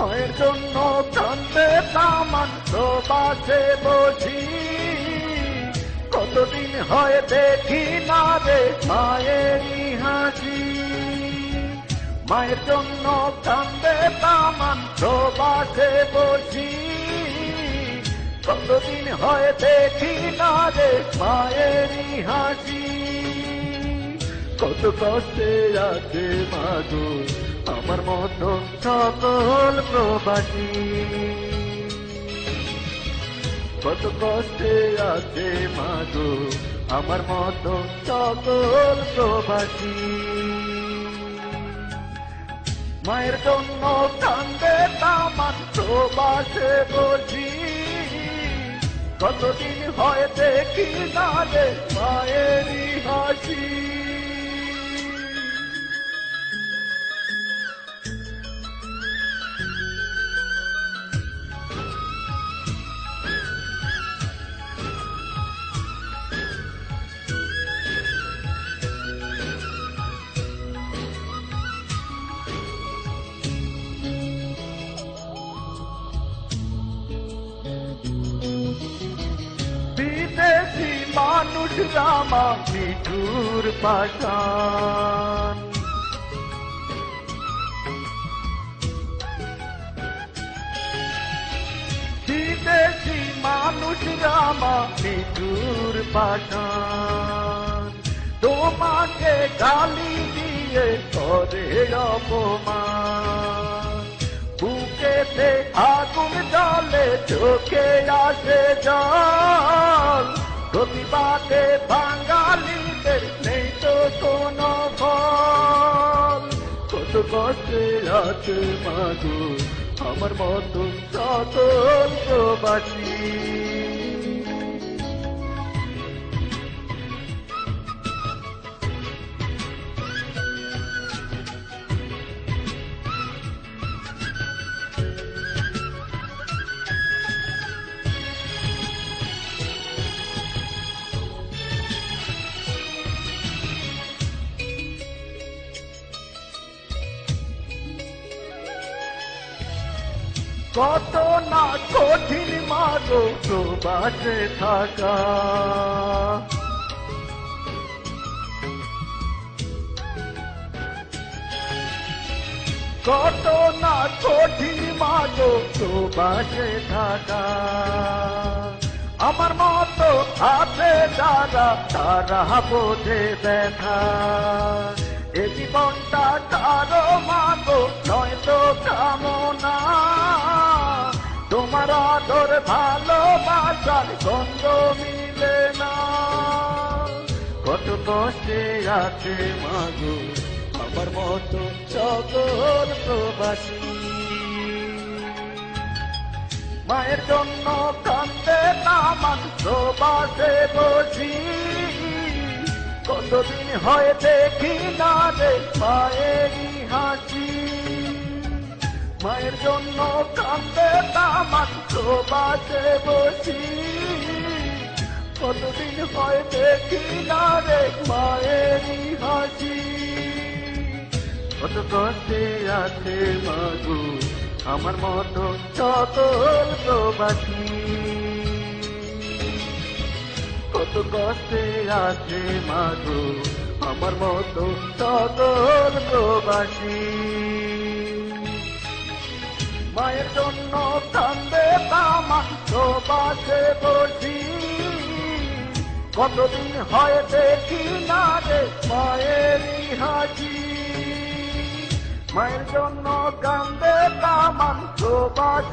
মায়ের জন্য কান্দে তামান প্রবাসে বসি, কতদিন হয় দেখি না রে মায়েরই হাসি। মায়ের জন্য কান্দে তামান প্রবাসে বসি, কতদিন হয় দেখি না রে মায়েরই হাসি। কত কষ্টে আছে মাগো আমার মতো সকল প্রবাসী, কত কষ্টে আছে মাগো আমার মতো সকল প্রবাসী। মায়ের জন্য কান্দে তামান প্রবাসে বসি, কতদিন হয় দেখি না রে মায়েরই হাসি। বিদেশি মানুষরা মা নিঠুর পাষাণ, বিদেশি মানুষরা মা নিঠুর পাষাণ। তোমাকে গালি দিয়ে করে অপমান, বুকেতে আগুন জ্বলে চোখে আসে জল। প্রতিবাদে বাঙালিদের নেই তো কোনো ফল, কত কষ্টে আছে মাগো আমার মতো সকল প্রবাসী। কত না কঠিন মাগো প্রবাসে থাকা, কত না কঠিন মাগো প্রবাসে থাকা। আমার মতো আছে যারা তারা বোঝে ব্যথা, এ জীবনটা কারো মাগো নয় তো কামনা। তোমার আদর ভালোবাসার গন্ধ মিলে না, কত কষ্টে আছে মাগো আমার মতো সকল প্রবাসী। মায়ের জন্য কান্দে তামান প্রবাসে বসি, কতদিন হয় দেখি না রে মায়েরই হাসি। মায়ের জন্য কান্দে তামান প্রবাসে বসি, কতদিন হয় দেখি না রে মায়েরই হাসি। কত কষ্টে আছে মাগো আমার মতো সকল প্রবাসী, কত কষ্টে আছে মাগো আমার মতো সকল প্রবাসী। মায়ের জন্য কান্দে তামান প্রবাসে বসি, কতদিন হয় দেখি না রে মায়েরই হাসি। মায়ের জন্য কান্দে তামান প্রবাসে